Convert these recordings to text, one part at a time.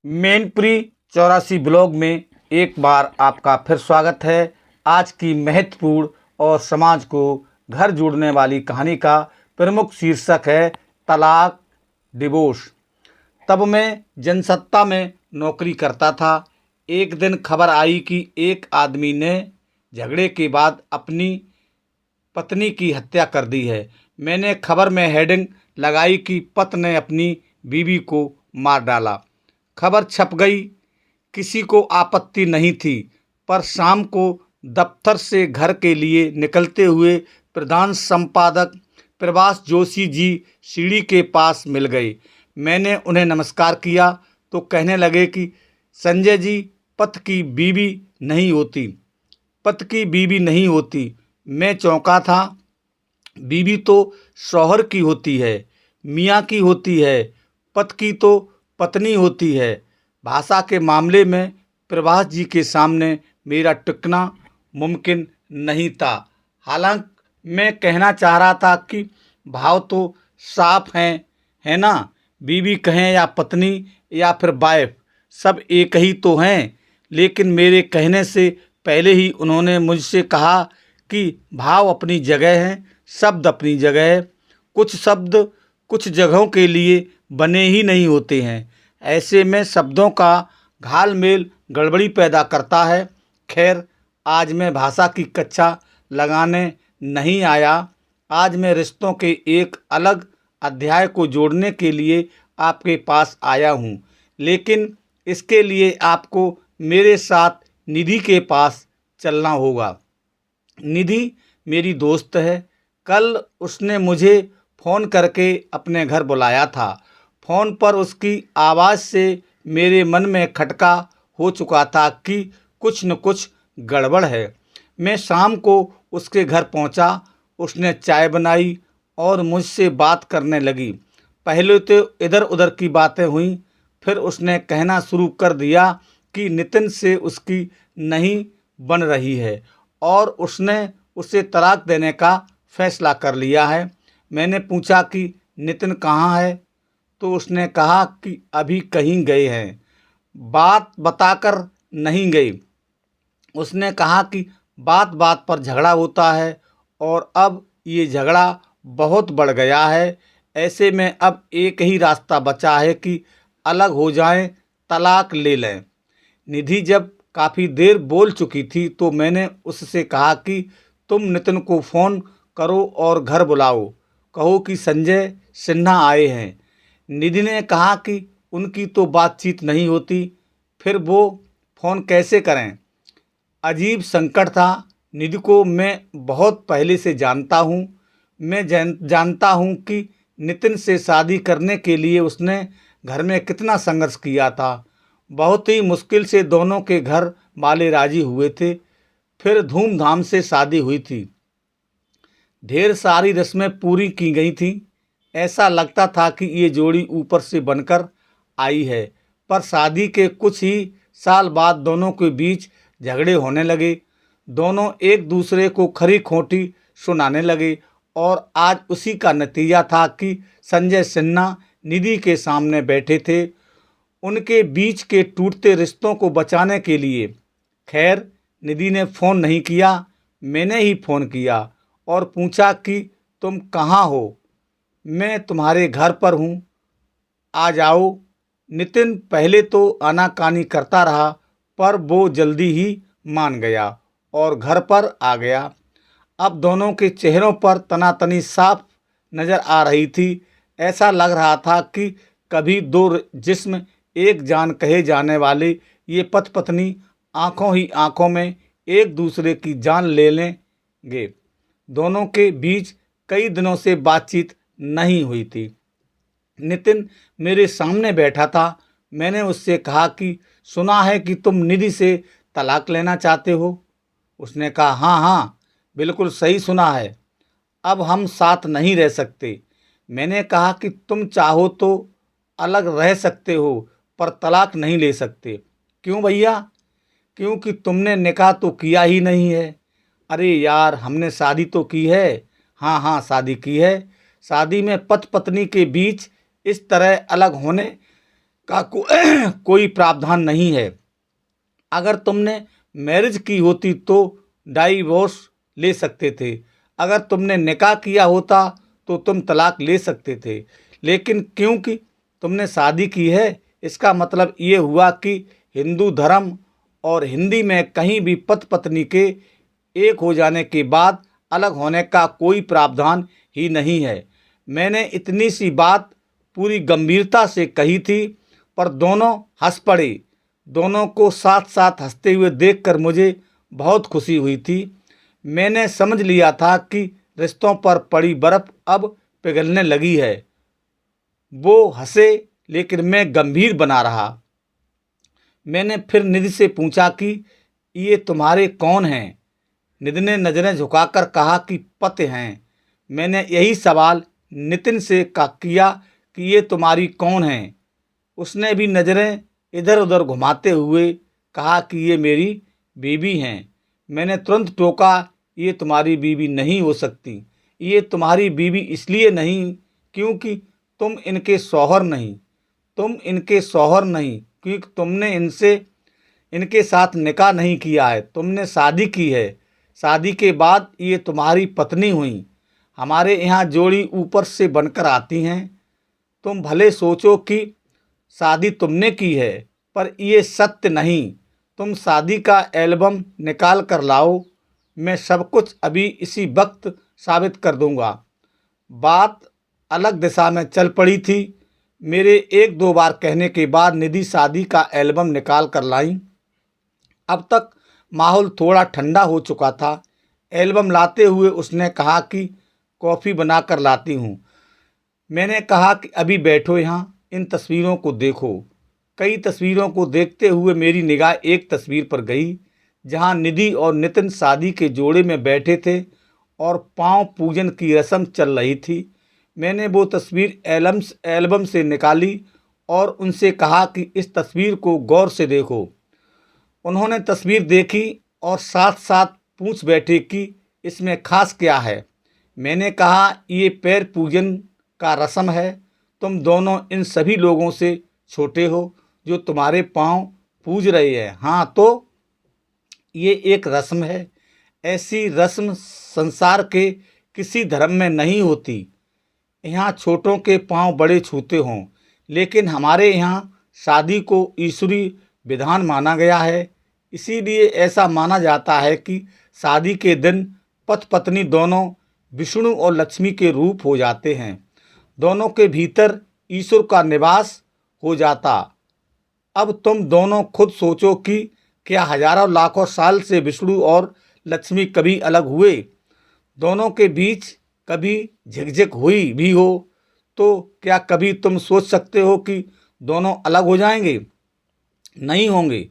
Mainpuri 84 blog में एक बार आपका फिर स्वागत है। आज की महत्वपूर्ण और समाज को घर जोड़ने वाली कहानी का प्रमुख शीर्षक है तलाक, डिवोर्स। तब मैं जनसत्ता में नौकरी करता था। एक दिन खबर आई कि एक आदमी ने झगड़े के बाद अपनी पत्नी की हत्या कर दी है। मैंने खबर में हेडिंग लगाई कि पति ने अपनी बीवी को मार डाला। खबर छप गई। किसी को आपत्ति नहीं थी, पर शाम को दफ्तर से घर के लिए निकलते हुए प्रधान संपादक प्रभास जोशी जी सीढ़ी के पास मिल गए। मैंने उन्हें नमस्कार किया तो कहने लगे कि संजय जी, पति की बीवी नहीं होती, पति की बीवी नहीं होती। मैं चौंका था। बीवी तो शौहर की होती है, मियाँ की होती है, पति की तो पत्नी होती है। भाषा के मामले में प्रभास जी के सामने मेरा टिकना मुमकिन नहीं था। हालांकि मैं कहना चाह रहा था कि भाव तो साफ हैं, है ना। बीवी कहें या पत्नी या फिर वाइफ, सब एक ही तो हैं। लेकिन मेरे कहने से पहले ही उन्होंने मुझसे कहा कि भाव अपनी जगह हैं, शब्द अपनी जगह है। कुछ शब्द कुछ जगहों के लिए बने ही नहीं होते हैं। ऐसे में शब्दों का घालमेल गड़बड़ी पैदा करता है। खैर, आज मैं भाषा की कक्षा लगाने नहीं आया। आज मैं रिश्तों के एक अलग अध्याय को जोड़ने के लिए आपके पास आया हूँ। लेकिन इसके लिए आपको मेरे साथ निधि के पास चलना होगा। निधि मेरी दोस्त है। कल उसने मुझे फ़ोन करके अपने घर बुलाया था। फ़ोन पर उसकी आवाज़ से मेरे मन में खटका हो चुका था कि कुछ न कुछ गड़बड़ है। मैं शाम को उसके घर पहुंचा। उसने चाय बनाई और मुझसे बात करने लगी। पहले तो इधर उधर की बातें हुई, फिर उसने कहना शुरू कर दिया कि नितिन से उसकी नहीं बन रही है और उसने उसे तलाक देने का फैसला कर लिया है। मैंने पूछा कि नितिन कहाँ है, तो उसने कहा कि अभी कहीं गए हैं, बात बताकर नहीं गई। उसने कहा कि बात बात पर झगड़ा होता है और अब ये झगड़ा बहुत बढ़ गया है। ऐसे में अब एक ही रास्ता बचा है कि अलग हो जाएं, तलाक ले लें। निधि जब काफ़ी देर बोल चुकी थी तो मैंने उससे कहा कि तुम नितिन को फ़ोन करो और घर बुलाओ, कहो कि संजय सिन्हा आए हैं। निधि ने कहा कि उनकी तो बातचीत नहीं होती, फिर वो फ़ोन कैसे करें। अजीब संकट था। निधि को मैं बहुत पहले से जानता हूँ। मैं जानता हूँ कि नितिन से शादी करने के लिए उसने घर में कितना संघर्ष किया था। बहुत ही मुश्किल से दोनों के घर वाले राजी हुए थे। फिर धूमधाम से शादी हुई थी। ढेर सारी रस्में पूरी की गई थी। ऐसा लगता था कि ये जोड़ी ऊपर से बनकर आई है। पर शादी के कुछ ही साल बाद दोनों के बीच झगड़े होने लगे। दोनों एक दूसरे को खरी खोटी सुनाने लगे और आज उसी का नतीजा था कि संजय सिन्हा निधि के सामने बैठे थे, उनके बीच के टूटते रिश्तों को बचाने के लिए। खैर, निधि ने फ़ोन नहीं किया, मैंने ही फ़ोन किया और पूछा कि तुम कहाँ हो। मैं तुम्हारे घर पर हूँ, आ जाओ। नितिन पहले तो आनाकानी करता रहा, पर वो जल्दी ही मान गया और घर पर आ गया। अब दोनों के चेहरों पर तनातनी साफ नज़र आ रही थी। ऐसा लग रहा था कि कभी दो जिस्म एक जान कहे जाने वाले ये पति पत्नी आंखों ही आंखों में एक दूसरे की जान ले लेंगे। दोनों के बीच कई दिनों से बातचीत नहीं हुई थी। नितिन मेरे सामने बैठा था। मैंने उससे कहा कि सुना है कि तुम निधि से तलाक लेना चाहते हो। उसने कहा हाँ हाँ, बिल्कुल सही सुना है। अब हम साथ नहीं रह सकते। मैंने कहा कि तुम चाहो तो अलग रह सकते हो, पर तलाक नहीं ले सकते। क्यों भैया? क्योंकि तुमने निकाह तो किया ही नहीं है। अरे यार, हमने शादी तो की है। हाँ हाँ, शादी की है। शादी में पति पत्नी के बीच इस तरह अलग होने का कोई प्रावधान नहीं है। अगर तुमने मैरिज की होती तो डाइवोर्स ले सकते थे, अगर तुमने निकाह किया होता तो तुम तलाक ले सकते थे, लेकिन क्योंकि तुमने शादी की है, इसका मतलब ये हुआ कि हिंदू धर्म और हिंदी में कहीं भी पति पत्नी के एक हो जाने के बाद अलग होने का कोई प्रावधान ही नहीं है। मैंने इतनी सी बात पूरी गंभीरता से कही थी, पर दोनों हंस पड़े। दोनों को साथ साथ हंसते हुए देखकर मुझे बहुत खुशी हुई थी। मैंने समझ लिया था कि रिश्तों पर पड़ी बर्फ़ अब पिघलने लगी है। वो हंसे, लेकिन मैं गंभीर बना रहा। मैंने फिर निधि से पूछा कि ये तुम्हारे कौन हैं? निधि ने नज़रें झुकाकर कहा कि पति हैं। मैंने यही सवाल नितिन से किया कि ये तुम्हारी कौन हैं? उसने भी नज़रें इधर उधर घुमाते हुए कहा कि ये मेरी बीवी हैं। मैंने तुरंत टोका, ये तुम्हारी बीवी नहीं हो सकती। ये तुम्हारी बीवी इसलिए नहीं क्योंकि तुम इनके शौहर नहीं, क्योंकि तुमने इनके साथ निकाह नहीं किया है, तुमने शादी की है। शादी के बाद ये तुम्हारी पत्नी हुई। हमारे यहाँ जोड़ी ऊपर से बनकर आती हैं। तुम भले सोचो कि शादी तुमने की है, पर ये सत्य नहीं। तुम शादी का एल्बम निकाल कर लाओ, मैं सब कुछ अभी इसी वक्त साबित कर दूंगा। बात अलग दिशा में चल पड़ी थी। मेरे एक दो बार कहने के बाद निधि शादी का एल्बम निकाल कर लाई। अब तक माहौल थोड़ा ठंडा हो चुका था। एल्बम लाते हुए उसने कहा कि कॉफ़ी बना कर लाती हूँ। मैंने कहा कि अभी बैठो यहाँ, इन तस्वीरों को देखो। कई तस्वीरों को देखते हुए मेरी निगाह एक तस्वीर पर गई जहाँ निधि और नितिन शादी के जोड़े में बैठे थे और पांव पूजन की रस्म चल रही थी। मैंने वो तस्वीर एल्बम से निकाली और उनसे कहा कि इस तस्वीर को गौर से देखो। उन्होंने तस्वीर देखी और साथ साथ पूछ बैठे कि इसमें खास क्या है। मैंने कहा, ये पैर पूजन का रस्म है। तुम दोनों इन सभी लोगों से छोटे हो जो तुम्हारे पांव पूज रहे हैं। हाँ, तो ये एक रस्म है। ऐसी रस्म संसार के किसी धर्म में नहीं होती। यहाँ छोटों के पांव बड़े छूते हों, लेकिन हमारे यहाँ शादी को ईश्वरीय विधान माना गया है। इसीलिए ऐसा माना जाता है कि शादी के दिन पति पत्नी दोनों विष्णु और लक्ष्मी के रूप हो जाते हैं। दोनों के भीतर ईश्वर का निवास हो जाता। अब तुम दोनों खुद सोचो कि क्या हजारों लाखों साल से विष्णु और लक्ष्मी कभी अलग हुए? दोनों के बीच कभी झिकझिक हुई भी हो तो क्या कभी तुम सोच सकते हो कि दोनों अलग हो जाएंगे? नहीं होंगे।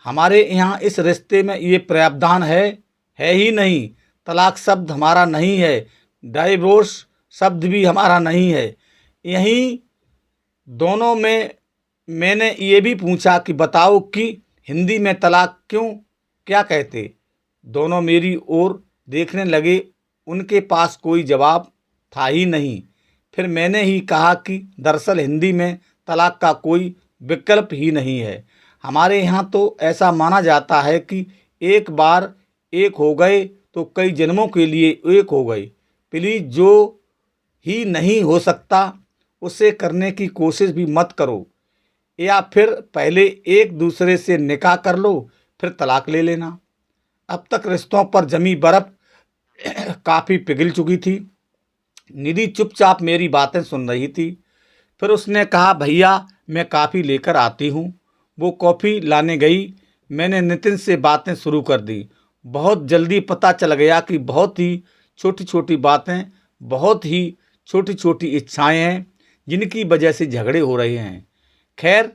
हमारे यहाँ इस रिश्ते में ये प्रावधान है ही नहीं। तलाक शब्द हमारा नहीं है, डाइवोर्स शब्द भी हमारा नहीं है। यहीं दोनों में मैंने ये भी पूछा कि बताओ कि हिंदी में तलाक क्या कहते? दोनों मेरी ओर देखने लगे। उनके पास कोई जवाब था ही नहीं। फिर मैंने ही कहा कि दरअसल हिंदी में तलाक का कोई विकल्प ही नहीं है। हमारे यहाँ तो ऐसा माना जाता है कि एक बार एक हो गए तो कई जन्मों के लिए एक हो गए। प्लीज़, जो ही नहीं हो सकता उसे करने की कोशिश भी मत करो, या फिर पहले एक दूसरे से निकाह कर लो फिर तलाक ले लेना। अब तक रिश्तों पर जमी बर्फ़ काफ़ी पिघल चुकी थी। निधि चुपचाप मेरी बातें सुन रही थी। फिर उसने कहा, भैया मैं कॉफ़ी लेकर आती हूँ। वो कॉफ़ी लाने गई। मैंने नितिन से बातें शुरू कर दी। बहुत जल्दी पता चल गया कि बहुत ही छोटी छोटी बातें, बहुत ही छोटी छोटी इच्छाएं हैं जिनकी वजह से झगड़े हो रहे हैं। खैर,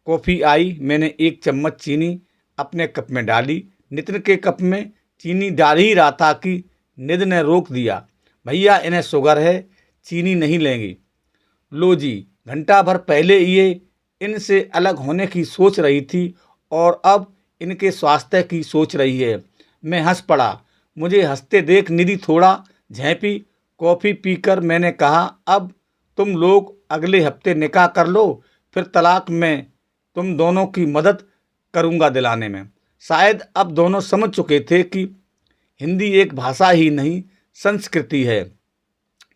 कॉफ़ी आई। मैंने एक चम्मच चीनी अपने कप में डाली। नितिन के कप में चीनी डाल ही रहा था कि निधि ने रोक दिया। भैया, इन्हें शुगर है, चीनी नहीं लेंगे। लो जी, घंटा भर पहले ये इनसे अलग होने की सोच रही थी और अब इनके स्वास्थ्य की सोच रही है। मैं हंस पड़ा। मुझे हंसते देख निधि थोड़ा झेंपी। कॉफ़ी पीकर मैंने कहा, अब तुम लोग अगले हफ्ते निकाह कर लो, फिर तलाक में तुम दोनों की मदद करूँगा दिलाने में। शायद अब दोनों समझ चुके थे कि हिंदी एक भाषा ही नहीं संस्कृति है।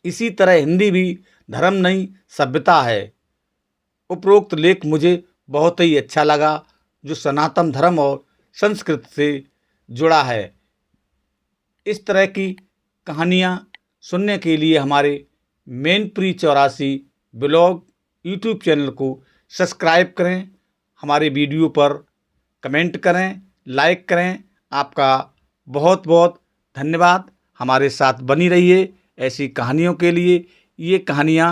इसी तरह हिंदी भी धर्म नहीं सभ्यता है। उपरोक्त लेख मुझे बहुत ही अच्छा लगा, जो सनातन धर्म और संस्कृति से जुड़ा है। इस तरह की कहानियाँ सुनने के लिए हमारे मैनपुरी 84 ब्लॉग यूट्यूब चैनल को सब्सक्राइब करें, हमारे वीडियो पर कमेंट करें, लाइक करें। आपका बहुत बहुत धन्यवाद। हमारे साथ बनी रहिए ऐसी कहानियों के लिए। ये कहानियाँ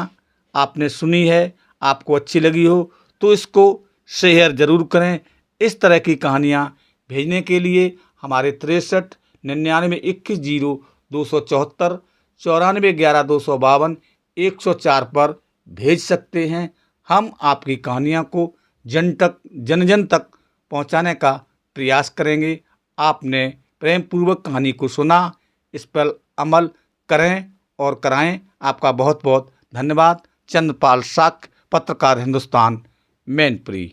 आपने सुनी है, आपको अच्छी लगी हो तो इसको शेयर ज़रूर करें। इस तरह की कहानियाँ भेजने के लिए हमारे 63 99 21 0 274 94 11 252 104 पर भेज सकते हैं। हम आपकी कहानियाँ को जन जन तक पहुँचाने का प्रयास करेंगे। आपने प्रेमपूर्वक कहानी को सुना, इस पर अमल करें और कराएं। आपका बहुत बहुत धन्यवाद। चंद्रपाल साक्य, पत्रकार, हिंदुस्तान, मैनपुरी।